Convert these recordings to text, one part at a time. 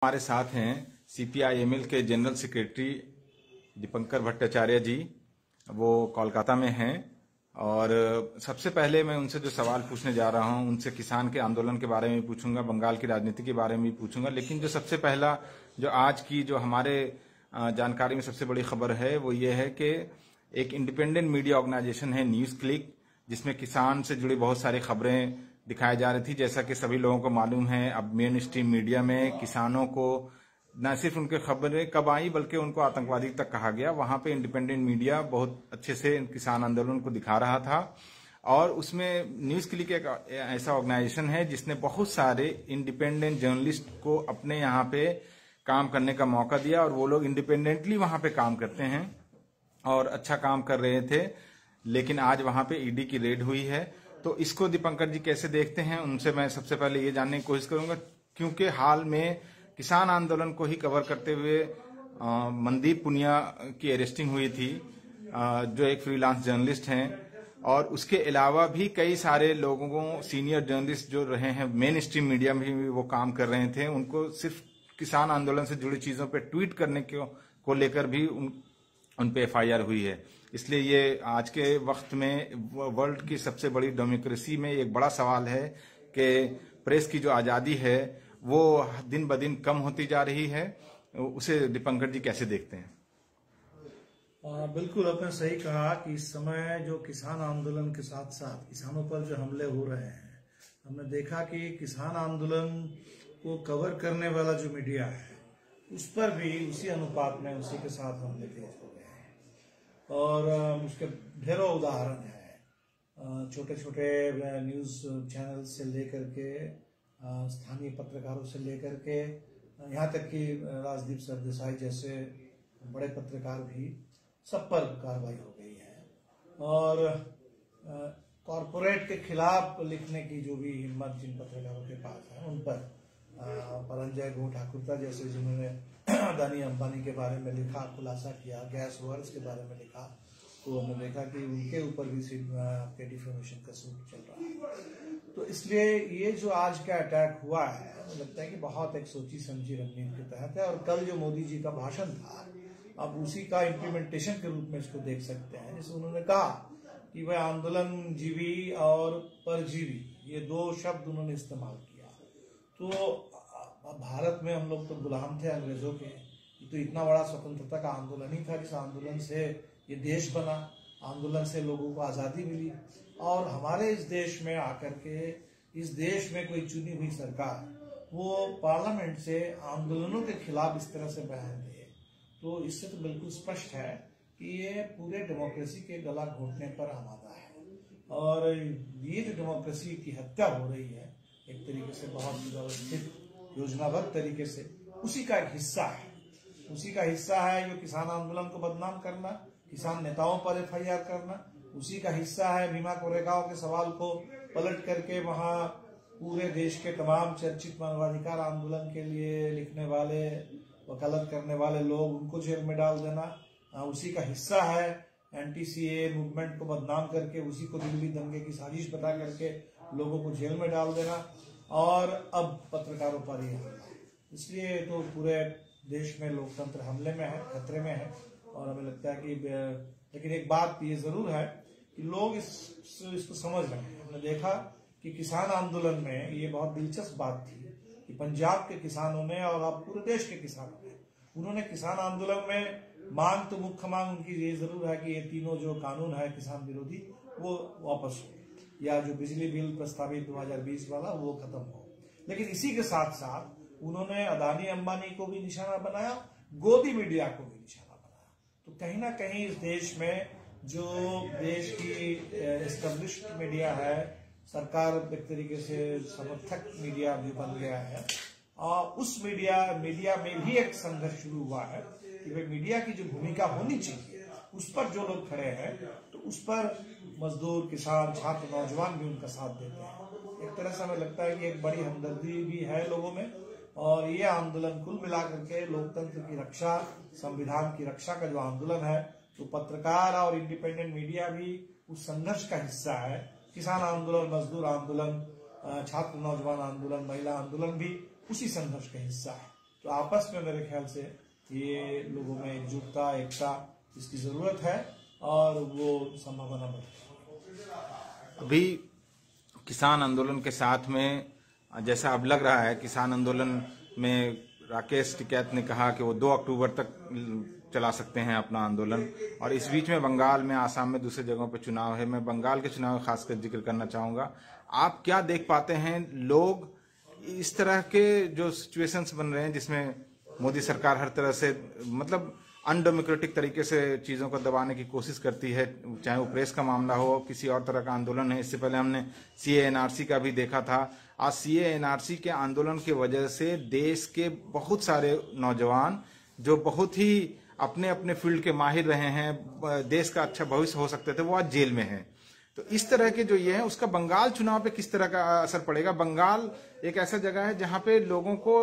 हमारे साथ हैं सीपीआईएमएल के जनरल सेक्रेटरी दीपंकर भट्टाचार्य जी। वो कोलकाता में हैं और सबसे पहले मैं उनसे जो सवाल पूछने जा रहा हूं उनसे किसान के आंदोलन के बारे में पूछूंगा, बंगाल की राजनीति के बारे में भी पूछूंगा। लेकिन जो सबसे पहला जो आज की जो हमारे जानकारी में सबसे बड़ी खबर है वो ये है कि एक इंडिपेंडेंट मीडिया ऑर्गेनाइजेशन है न्यूज़ क्लिक, जिसमें किसान से जुड़ी बहुत सारी खबरें दिखाई जा रही थी। जैसा कि सभी लोगों को मालूम है, अब मेन स्ट्रीम मीडिया में किसानों को न सिर्फ उनके खबरें कब आई बल्कि उनको आतंकवादी तक कहा गया। वहां पे इंडिपेंडेंट मीडिया बहुत अच्छे से किसान आंदोलन को दिखा रहा था और उसमें न्यूज़ क्लिक एक ऐसा ऑर्गेनाइजेशन है जिसने बहुत सारे इंडिपेंडेंट जर्नलिस्ट को अपने यहाँ पे काम करने का मौका दिया और वो लोग इंडिपेंडेंटली वहां पे काम करते हैं और अच्छा काम कर रहे थे। लेकिन आज वहां पे ईडी की रेड हुई है, तो इसको दीपंकर जी कैसे देखते हैं, उनसे मैं सबसे पहले ये जानने की कोशिश करूंगा। क्योंकि हाल में किसान आंदोलन को ही कवर करते हुए मनदीप पुनिया की अरेस्टिंग हुई थी, जो एक फ्रीलांस जर्नलिस्ट हैं, और उसके अलावा भी कई सारे लोगों को, सीनियर जर्नलिस्ट जो रहे हैं मेन स्ट्रीम मीडिया में भी वो काम कर रहे थे, उनको सिर्फ किसान आंदोलन से जुड़ी चीजों पर ट्वीट करने को लेकर भी उन पे एफआईआर हुई है। इसलिए ये आज के वक्त में वर्ल्ड की सबसे बड़ी डेमोक्रेसी में एक बड़ा सवाल है कि प्रेस की जो आजादी है वो दिन ब दिन कम होती जा रही है। उसे दीपंकर जी कैसे देखते हैं? बिल्कुल आपने सही कहा कि इस समय जो किसान आंदोलन के साथ साथ किसानों पर जो हमले हो रहे हैं, हमने देखा कि किसान आंदोलन को कवर करने वाला जो मीडिया है उस पर भी उसी अनुपात में उसी के साथ हमले तेज हो गए हैं और उसके ढेरों उदाहरण है। छोटे छोटे न्यूज चैनल से लेकर के स्थानीय पत्रकारों से लेकर के यहाँ तक कि राजदीप सरदेसाई जैसे बड़े पत्रकार भी, सब पर कार्रवाई हो गई है। और कॉरपोरेट के खिलाफ लिखने की जो भी हिम्मत जिन पत्रकारों के पास है उन पर परंजय घोष ठाकुरता जैसे जिन्होंने अदानी अंबानी के बारे में लिखा, खुलासा किया, गैस वर्क्स के बारे में लिखा, तो हमने देखा कि उनके ऊपर भी आपके डिफेमेशन का सूट चल रहा है। तो इसलिए ये जो आज का अटैक हुआ है लगता है कि बहुत एक सोची समझी रणनीति के तहत है। और कल जो मोदी जी का भाषण था, अब उसी का इम्प्लीमेंटेशन के रूप में इसको देख सकते हैं। जैसे उन्होंने कहा कि वह आंदोलन जीवी और परजीवी, ये दो शब्द उन्होंने इस्तेमाल किया। तो भारत में हम लोग तो गुलाम थे अंग्रेजों के, तो इतना बड़ा स्वतंत्रता का आंदोलन ही था जिस आंदोलन से ये देश बना, आंदोलन से लोगों को आजादी मिली। और हमारे इस देश में आकर के इस देश में कोई चुनी हुई सरकार वो पार्लियामेंट से आंदोलनों के खिलाफ इस तरह से बयान दे, तो इससे तो बिल्कुल स्पष्ट है कि ये पूरे डेमोक्रेसी के गला घोटने पर आमादा है। और ये जो डेमोक्रेसी की हत्या हो रही है एक तरीके से बहुत व्यवस्थित योजनाबद्ध तरीके से, उसी का एक हिस्सा है। उसी का हिस्सा है जो किसान आंदोलन को बदनाम करना, किसान नेताओं पर एफआईआर करना। उसी का हिस्सा है भीमा कोरेगांव के सवाल को पलट करके वहां पूरे देश के तमाम चर्चित मानवाधिकार आंदोलन के लिए लिखने वाले, वकालत करने वाले लोग, उनको जेल में डाल देना। उसी का हिस्सा है एंटी-सीएए मूवमेंट को बदनाम करके उसी को दिल्ली दंगे की साजिश बता करके लोगों को जेल में डाल देना। और अब पत्रकारों पर ही हमला। इसलिए तो पूरे देश में लोकतंत्र हमले में है, खतरे में है। और हमें लगता है कि लेकिन एक बात ये जरूर है कि लोग इसको समझ रहे हैं। हमने देखा कि किसान आंदोलन में ये बहुत दिलचस्प बात थी कि पंजाब के किसानों ने और अब पूरे देश के किसानों ने, उन्होंने किसान आंदोलन में मांग तो मुख्य मांग उनकी ये जरूर है कि ये तीनों जो कानून है किसान विरोधी वो वापस हो, या जो बिजली बिल प्रस्तावित 2020 वाला वो खत्म हो। लेकिन इसी के साथ साथ उन्होंने अदानी अंबानी को भी निशाना बनाया, गोदी मीडिया को भी निशाना बनाया। तो कहीं ना कहीं इस देश में जो देश की एस्टेब्लिश्ड मीडिया है, सरकार एक तरीके से समर्थक मीडिया भी बन गया है। और उस मीडिया में भी एक संघर्ष शुरू हुआ है कि भाई मीडिया की जो भूमिका होनी चाहिए उस पर जो लोग खड़े हैं, तो उस पर मजदूर, किसान, छात्र, नौजवान भी उनका साथ देते हैं। एक तरह से हमें लगता है कि एक बड़ी हमदर्दी भी है लोगों में। और ये आंदोलन कुल मिलाकर के लोकतंत्र की रक्षा, संविधान की रक्षा का जो आंदोलन है, तो पत्रकार और इंडिपेंडेंट मीडिया भी उस संघर्ष का हिस्सा है। किसान आंदोलन, मजदूर आंदोलन, छात्र नौजवान आंदोलन, महिला आंदोलन भी उसी संघर्ष का हिस्सा है। तो आपस में मेरे ख्याल से ये लोगों में एकजुटता, एकता, इसकी जरूरत है और वो संभावना बढ़ती। अभी किसान आंदोलन के साथ में जैसा अब लग रहा है, किसान आंदोलन में राकेश टिकैत ने कहा कि वो 2 अक्टूबर तक चला सकते हैं अपना आंदोलन, और इस बीच में बंगाल में, आसाम में, दूसरे जगहों पर चुनाव है। मैं बंगाल के चुनाव का खासकर जिक्र करना चाहूंगा। आप क्या देख पाते हैं, लोग इस तरह के जो सिचुएशंस बन रहे हैं जिसमें मोदी सरकार हर तरह से मतलब अनडेमोक्रेटिक तरीके से चीजों को दबाने की कोशिश करती है, चाहे वो प्रेस का मामला हो, किसी और तरह का आंदोलन है। इससे पहले हमने सीए एनआरसी का भी देखा था। आज सीए एनआरसी के आंदोलन की वजह से देश के बहुत सारे नौजवान जो बहुत ही अपने अपने फील्ड के माहिर रहे हैं, देश का अच्छा भविष्य हो सकते थे, वो आज जेल में हैं। तो इस तरह के जो ये है, उसका बंगाल चुनाव पे किस तरह का असर पड़ेगा? बंगाल एक ऐसा जगह है जहां पे लोगों को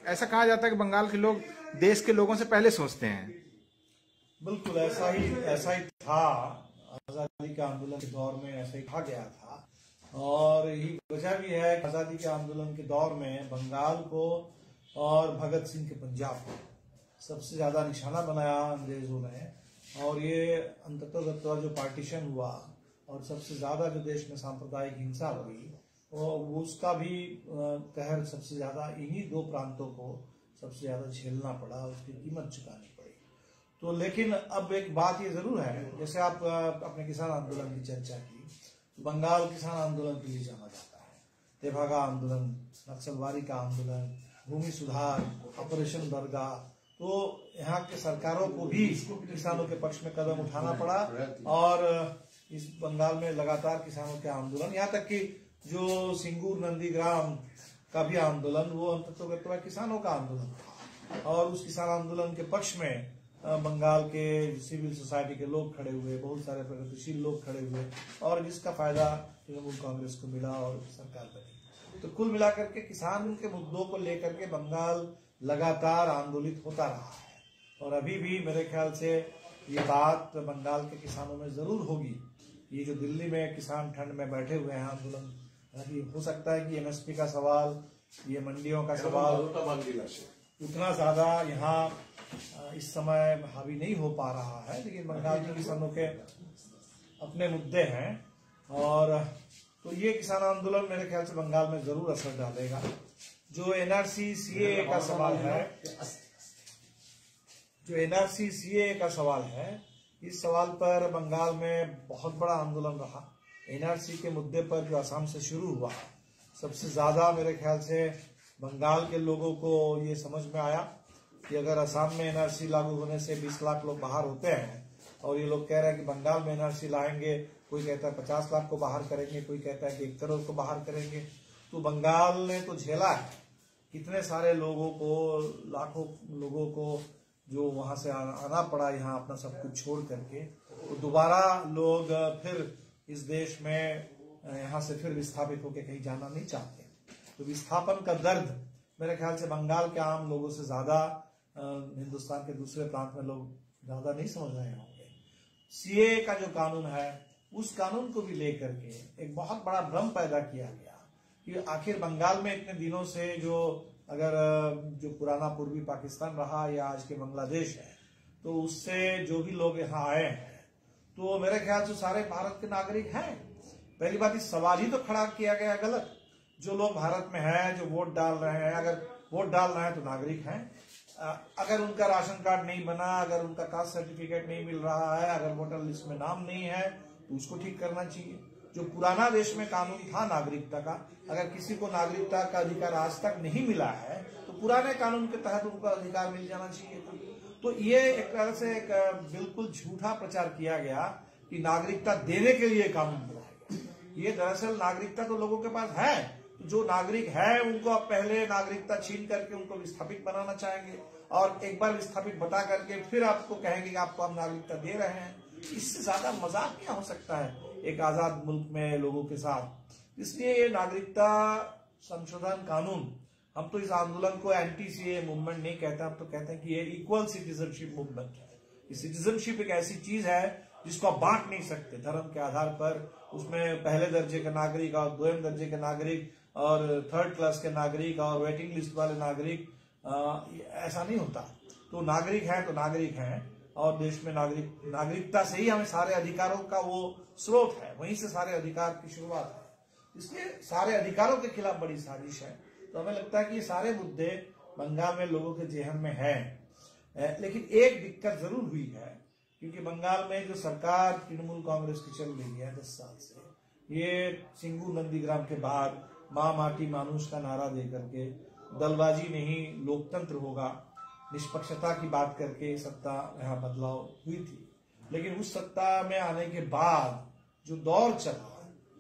ऐसा कहा जाता है कि बंगाल के लोग देश के लोगों से पहले सोचते हैं। बिल्कुल ऐसा ही था। आजादी के आंदोलन के दौर में ऐसा ही कहा गया था, और यही वजह भी है कि आजादी के आंदोलन के दौर में बंगाल को और भगत सिंह के पंजाब को सबसे ज्यादा निशाना बनाया अंग्रेजों ने। और ये अंततः जो पार्टीशन हुआ और सबसे ज्यादा जो देश में सांप्रदायिक हिंसा हुई, और उसका भी कहर सबसे ज्यादा इन्हीं 2 प्रांतों को सबसे ज्यादा झेलना पड़ा, उसकी कीमत चुकानी पड़ी। तो लेकिन अब एक बात ये जरूर है, जैसे आप अपने किसान आंदोलन की चर्चा की, बंगाल किसान आंदोलन के लिए जाना जाता है। तेभागा आंदोलन, नक्सलवादी का आंदोलन, भूमि सुधार, ऑपरेशन बरगा, तो यहाँ के सरकारों को भी किसानों के पक्ष में कदम उठाना पड़ा। और इस बंगाल में लगातार किसानों के आंदोलन, यहाँ तक कि जो सिंगूर नंदीग्राम का भी आंदोलन, वो अंततः किसानों का आंदोलन था। और उस किसान आंदोलन के पक्ष में बंगाल के सिविल सोसाइटी के लोग खड़े हुए, बहुत सारे प्रगतिशील लोग खड़े हुए, और जिसका फायदा तृणमूल कांग्रेस को मिला और सरकार बनी। तो कुल मिलाकर के किसान के मुद्दों को लेकर के बंगाल लगातार आंदोलित होता रहा है। और अभी भी मेरे ख्याल से ये बात बंगाल के किसानों में जरूर होगी। ये जो दिल्ली में किसान ठंड में बैठे हुए हैं आंदोलन, हो सकता है कि एमएसपी का सवाल, ये मंडियों का सवाल उतना ज्यादा यहाँ इस समय हावी नहीं हो पा रहा है, लेकिन बंगाल के किसानों के अपने मुद्दे हैं। और तो ये किसान आंदोलन मेरे ख्याल से बंगाल में जरूर असर डालेगा। जो एनआरसी सीए का सवाल है, इस सवाल पर बंगाल में बहुत बड़ा आंदोलन रहा। एनआरसी के मुद्दे पर जो असम से शुरू हुआ, सबसे ज्यादा मेरे ख्याल से बंगाल के लोगों को ये समझ में आया कि अगर असम में एनआरसी लागू होने से 20 लाख लोग बाहर होते हैं, और ये लोग कह रहे हैं कि बंगाल में एनआरसी लाएंगे, कोई कहता है 50 लाख को बाहर करेंगे, कोई कहता है कि 1 करोड़ को बाहर करेंगे। तो बंगाल ने तो झेला है कितने सारे लोगों को, लाखों लोगों को जो वहां से आना पड़ा यहाँ अपना सब कुछ छोड़ करके। तो दोबारा लोग फिर इस देश में यहाँ से फिर विस्थापित होकर कहीं जाना नहीं चाहते। तो विस्थापन का दर्द मेरे ख्याल से बंगाल के आम लोगों से ज्यादा हिंदुस्तान के दूसरे प्रांत में लोग ज्यादा नहीं समझ रहे होंगे। सीए का जो कानून है, उस कानून को भी लेकर के एक बहुत बड़ा भ्रम पैदा किया गया कि आखिर बंगाल में इतने दिनों से जो पुराना पूर्वी पाकिस्तान रहा या आज के बांग्लादेश है, तो उससे जो भी लोग यहाँ आए हैं, तो मेरे ख्याल से सारे भारत के नागरिक हैं। पहली बात, इस सवाल ही तो खड़ा किया गया गलत। जो लोग भारत में हैं, जो वोट डाल रहे हैं, अगर वोट डाल रहे हैं तो नागरिक हैं। अगर उनका राशन कार्ड नहीं बना, अगर उनका कास्ट सर्टिफिकेट नहीं मिल रहा है, अगर वोटर लिस्ट में नाम नहीं है, तो उसको ठीक करना चाहिए। जो पुराना देश में कानून था नागरिकता का, अगर किसी को नागरिकता का अधिकार आज तक नहीं मिला है, तो पुराने कानून के तहत उनको अधिकार मिल जाना चाहिए। तो ये एक तरह से एक बिल्कुल झूठा प्रचार किया गया कि नागरिकता देने के लिए कानून बनाया गया। ये दरअसल नागरिकता तो लोगों के पास है, जो नागरिक है उनको आप पहले नागरिकता छीन करके उनको विस्थापित बनाना चाहेंगे, और एक बार विस्थापित बता करके फिर आपको कहेंगे कि आपको हम नागरिकता दे रहे हैं। इससे ज्यादा मजाक क्या हो सकता है एक आजाद मुल्क में लोगों के साथ। इसलिए ये नागरिकता संशोधन कानून, हम तो इस आंदोलन को एंटी सीए मूवमेंट नहीं कहते, हम तो कहते हैं कि ये इक्वल सिटीजनशिप मूवमेंट है। सिटीजनशिप एक ऐसी चीज है जिसको आप बांट नहीं सकते धर्म के आधार पर। उसमें पहले दर्जे के नागरिक और 2वें दर्जे के नागरिक और 3rd क्लास के नागरिक और वेटिंग लिस्ट वाले नागरिक, ऐसा नहीं होता। तो नागरिक हैं तो नागरिक हैं, और देश में नागरिकता से ही हमें सारे अधिकारों का वो स्रोत है, वहीं से सारे अधिकार की शुरुआत है। इसलिए सारे अधिकारों के खिलाफ बड़ी साजिश है। तो हमें लगता है कि ये सारे मुद्दे बंगाल में लोगों के जेहन में हैं। लेकिन एक दिक्कत जरूर हुई है, क्योंकि बंगाल में जो सरकार तृणमूल कांग्रेस की चल रही है 10 साल से, ये सिंगू नंदीग्राम के बाद माँ माटी मानुष का नारा दे करके दलबाजी नहीं लोकतंत्र होगा, निष्पक्षता की बात करके सत्ता यहाँ बदलाव हुई थी। लेकिन उस सत्ता में आने के बाद जो दौर चला,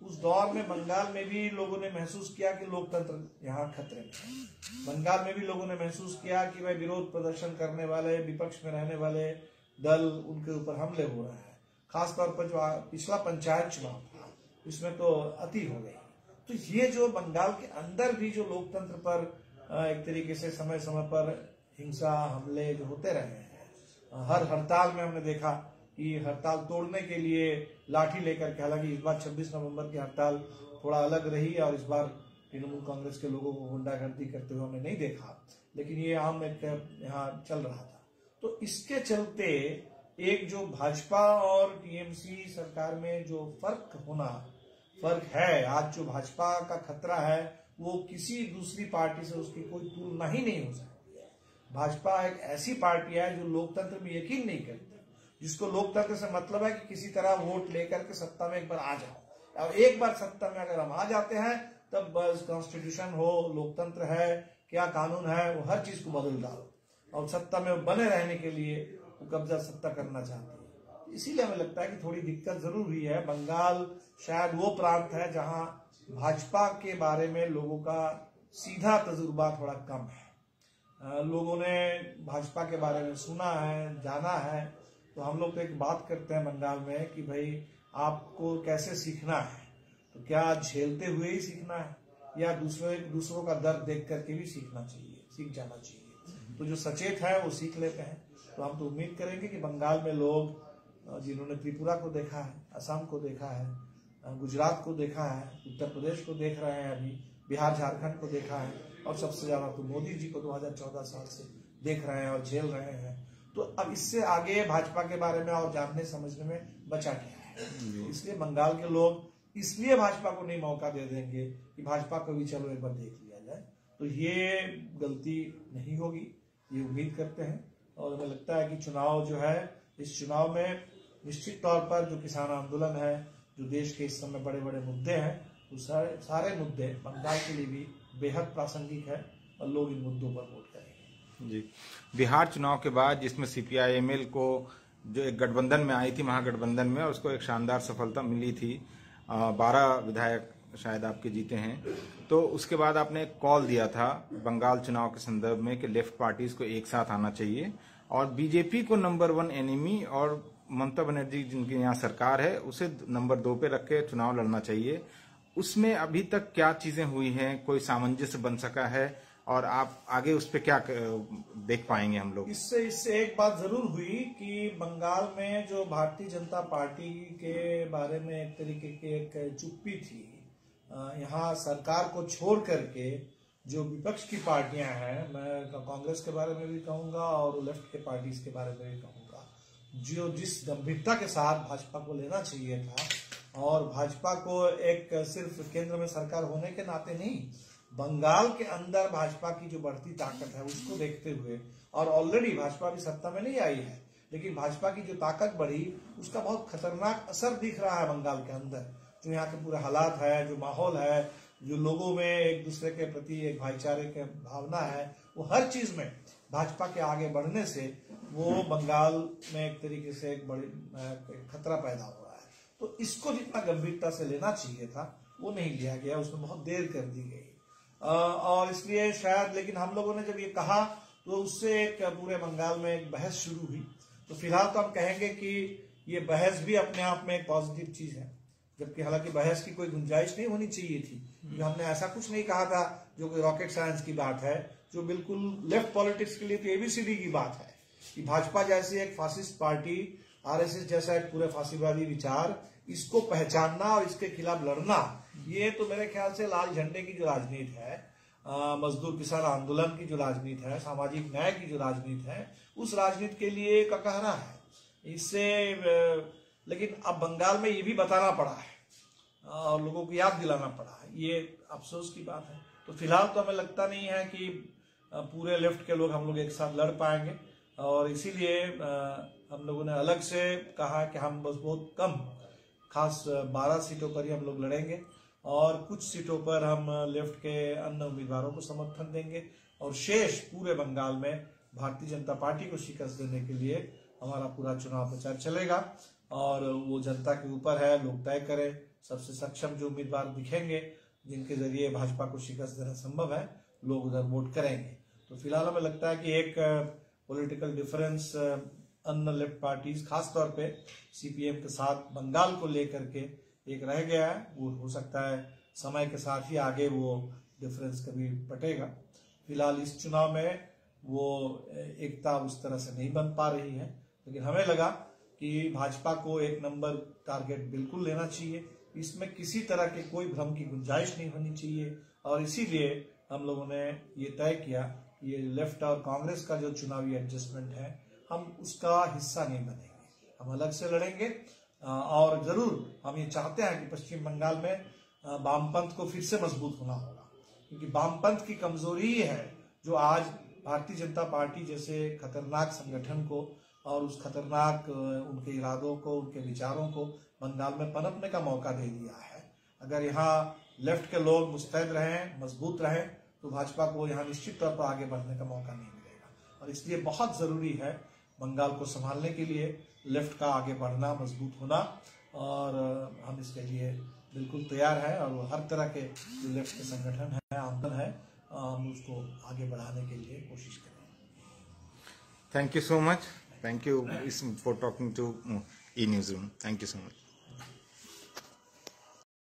उस दौर में बंगाल में भी लोगों ने महसूस किया कि लोकतंत्र यहाँ खतरे में है। बंगाल में भी लोगों ने महसूस किया कि भाई विरोध प्रदर्शन करने वाले, विपक्ष में रहने वाले दल, उनके ऊपर हमले हो रहे हैं। खासतौर पर जो पिछला पंचायत चुनाव था, इसमें तो अति हो गई। तो ये जो बंगाल के अंदर भी जो लोकतंत्र पर एक तरीके से समय समय पर हिंसा हमले जो होते रहे हैं, हर हड़ताल में हमने देखा कि हड़ताल तोड़ने के लिए लाठी लेकर के, हालांकि इस बार 26 नवंबर की हड़ताल थोड़ा अलग रही और इस बार तृणमूल कांग्रेस के लोगों को गुंडागर्दी करते हुए हमने नहीं देखा, लेकिन ये आम एक यहाँ चल रहा था। तो इसके चलते एक जो भाजपा और टीएमसी सरकार में जो फर्क है, आज जो भाजपा का खतरा है वो किसी दूसरी पार्टी से उसकी कोई तुलना ही नहीं हो सकती है। भाजपा एक ऐसी पार्टी है जो लोकतंत्र में यकीन नहीं करती, जिसको लोकतंत्र से मतलब है कि किसी तरह वोट लेकर के सत्ता में एक बार आ जाओ, और एक बार सत्ता में अगर हम आ जाते हैं तब बस कॉन्स्टिट्यूशन हो, लोकतंत्र है, क्या कानून है, वो हर चीज को बदल डालो, और सत्ता में बने रहने के लिए वो कब्जा सत्ता करना चाहती है। इसीलिए हमें लगता है कि थोड़ी दिक्कत जरूर हुई है। बंगाल शायद वो प्रांत है जहां भाजपा के बारे में लोगों का सीधा तजुर्बा थोड़ा कम है। लोगों ने भाजपा के बारे में सुना है, जाना है। तो हम लोग तो एक बात करते हैं बंगाल में कि भाई आपको कैसे सीखना है, तो क्या झेलते हुए ही सीखना है या दूसरों का दर्द देख करके भी सीख जाना चाहिए। तो जो सचेत है वो सीख लेते हैं। तो हम तो उम्मीद करेंगे कि बंगाल में लोग जिन्होंने त्रिपुरा को देखा है, असम को देखा है, गुजरात को देखा है, उत्तर प्रदेश को देख रहे हैं, अभी बिहार झारखंड को देखा है, और सबसे ज्यादा तो मोदी जी को 2014 साल से देख रहे हैं और झेल रहे हैं। तो अब इससे आगे भाजपा के बारे में और जानने समझने में बचा क्या है। इसलिए बंगाल के लोग इसलिए भाजपा को नहीं मौका दे देंगे कि भाजपा को भी चलो एक बार देख लिया जाए। तो ये गलती नहीं होगी, ये उम्मीद करते हैं। और हमें लगता है कि चुनाव जो है, इस चुनाव में निश्चित तौर पर जो किसान आंदोलन है, जो देश के इस समय बड़े बड़े मुद्दे हैं, वो सारे मुद्दे बंगाल के लिए भी बेहद प्रासंगिक है और लोग इन मुद्दों पर वोट करेंगे। जी, बिहार चुनाव के बाद जिसमें CPI-ML को जो एक गठबंधन में आई थी, महागठबंधन में, और उसको एक शानदार सफलता मिली थी, 12 विधायक शायद आपके जीते हैं। तो उसके बाद आपने एक कॉल दिया था बंगाल चुनाव के संदर्भ में कि लेफ्ट पार्टीज को एक साथ आना चाहिए और बीजेपी को नंबर 1 एनिमी और ममता बनर्जी जिनकी यहाँ सरकार है उसे नंबर 2 पे रख के चुनाव लड़ना चाहिए। उसमें अभी तक क्या चीजें हुई हैं, कोई सामंजस्य बन सका है, और आप आगे उस पर क्या देख पाएंगे हम लोग? इससे एक बात जरूर हुई कि बंगाल में जो भारतीय जनता पार्टी के बारे में एक तरीके की एक चुप्पी थी, यहाँ सरकार को छोड़ करके जो विपक्ष की पार्टियां हैं, मैं कांग्रेस के बारे में भी कहूंगा और लेफ्ट के पार्टीज के बारे में भी कहूंगा, जो जिस गंभीरता के साथ भाजपा को लेना चाहिए था, और भाजपा को एक सिर्फ केंद्र में सरकार होने के नाते नहीं, बंगाल के अंदर भाजपा की जो बढ़ती ताकत है उसको देखते हुए, और ऑलरेडी भाजपा भी सत्ता में नहीं आई है, लेकिन भाजपा की जो ताकत बढ़ी उसका बहुत खतरनाक असर दिख रहा है बंगाल के अंदर। जो यहाँ के पूरे हालात है, जो माहौल है, जो लोगों में एक दूसरे के प्रति एक भाईचारे की भावना है, वो हर चीज में भाजपा के आगे बढ़ने से वो बंगाल में एक तरीके से एक बड़ी खतरा पैदा हो रहा है। तो इसको जितना गंभीरता से लेना चाहिए था वो नहीं लिया गया, उसमें बहुत देर कर दी गई, और इसलिए शायद, लेकिन हम लोगों ने जब ये कहा तो उससे एक पूरे बंगाल में एक बहस शुरू हुई। तो फिलहाल तो हम कहेंगे कि ये बहस भी अपने आप में एक पॉजिटिव चीज है, जबकि हालांकि बहस की कोई गुंजाइश नहीं होनी चाहिए थी, क्योंकि हमने ऐसा कुछ नहीं कहा था जो कि रॉकेट साइंस की बात है, जो बिल्कुल लेफ्ट पॉलिटिक्स के लिए तो ABCD की बात है कि भाजपा जैसी एक फासिस्ट पार्टी, RSS जैसा एक पूरे फांसीवादी विचार, इसको पहचानना और इसके खिलाफ लड़ना, ये तो मेरे ख्याल से लाल झंडे की जो राजनीति है, मजदूर किसान आंदोलन की जो राजनीति है, सामाजिक न्याय की जो राजनीति है, उस राजनीति के लिए ककहरा है। इससे लेकिन अब बंगाल में ये भी बताना पड़ा है और लोगों को याद दिलाना पड़ा है, ये अफसोस की बात है। तो फिलहाल तो हमें लगता नहीं है कि पूरे लेफ्ट के लोग हम लोग एक साथ लड़ पाएंगे, और इसीलिए हम लोगों ने अलग से कहा कि हम बस बहुत कम, खास 12 सीटों पर ही हम लोग लड़ेंगे और कुछ सीटों पर हम लेफ्ट के अन्य उम्मीदवारों को समर्थन देंगे, और शेष पूरे बंगाल में भारतीय जनता पार्टी को शिकस्त देने के लिए हमारा पूरा चुनाव प्रचार चलेगा। और वो जनता के ऊपर है, लोग तय करें। सबसे सक्षम जो उम्मीदवार दिखेंगे जिनके जरिए भाजपा को शिकस्त देना संभव है, लोग उधर वोट करेंगे। तो फिलहाल हमें लगता है कि एक पॉलिटिकल डिफरेंस अन्य लेफ्ट पार्टीज, खासतौर पे सीपीएम के साथ बंगाल को लेकर के एक रह गया है। वो हो सकता है समय के साथ ही आगे वो डिफरेंस कभी पटेगा। फिलहाल इस चुनाव में वो एकता उस तरह से नहीं बन पा रही है, लेकिन हमें लगा कि भाजपा को एक नंबर टारगेट बिल्कुल लेना चाहिए, इसमें किसी तरह के कोई भ्रम की गुंजाइश नहीं होनी चाहिए। और इसीलिए हम लोगों ने ये तय किया कि ये लेफ्ट और कांग्रेस का जो चुनावी एडजस्टमेंट है, हम उसका हिस्सा नहीं बनेंगे, हम अलग से लड़ेंगे। और जरूर हम ये चाहते हैं कि पश्चिम बंगाल में वामपंथ को फिर से मजबूत होना होगा, क्योंकि वामपंथ की कमजोरी ही है जो आज भारतीय जनता पार्टी जैसे खतरनाक संगठन को और उस खतरनाक उनके इरादों को, उनके विचारों को बंगाल में पनपने का मौका दे दिया है। अगर यहाँ लेफ्ट के लोग मुस्तैद रहें, मजबूत रहें, तो भाजपा को यहाँ निश्चित तौर पर आगे बढ़ने का मौका नहीं मिलेगा। और इसलिए बहुत जरूरी है बंगाल को संभालने के लिए लेफ्ट का आगे बढ़ना, मजबूत होना, और हम इसके लिए बिल्कुल तैयार हैं। और हर तरह के जो लेफ्ट के संगठन है, आंदोलन है, हम उसको आगे बढ़ाने के लिए कोशिश करें। Thank you so much. Thank you for talking to E Newsroom. Thank you so much.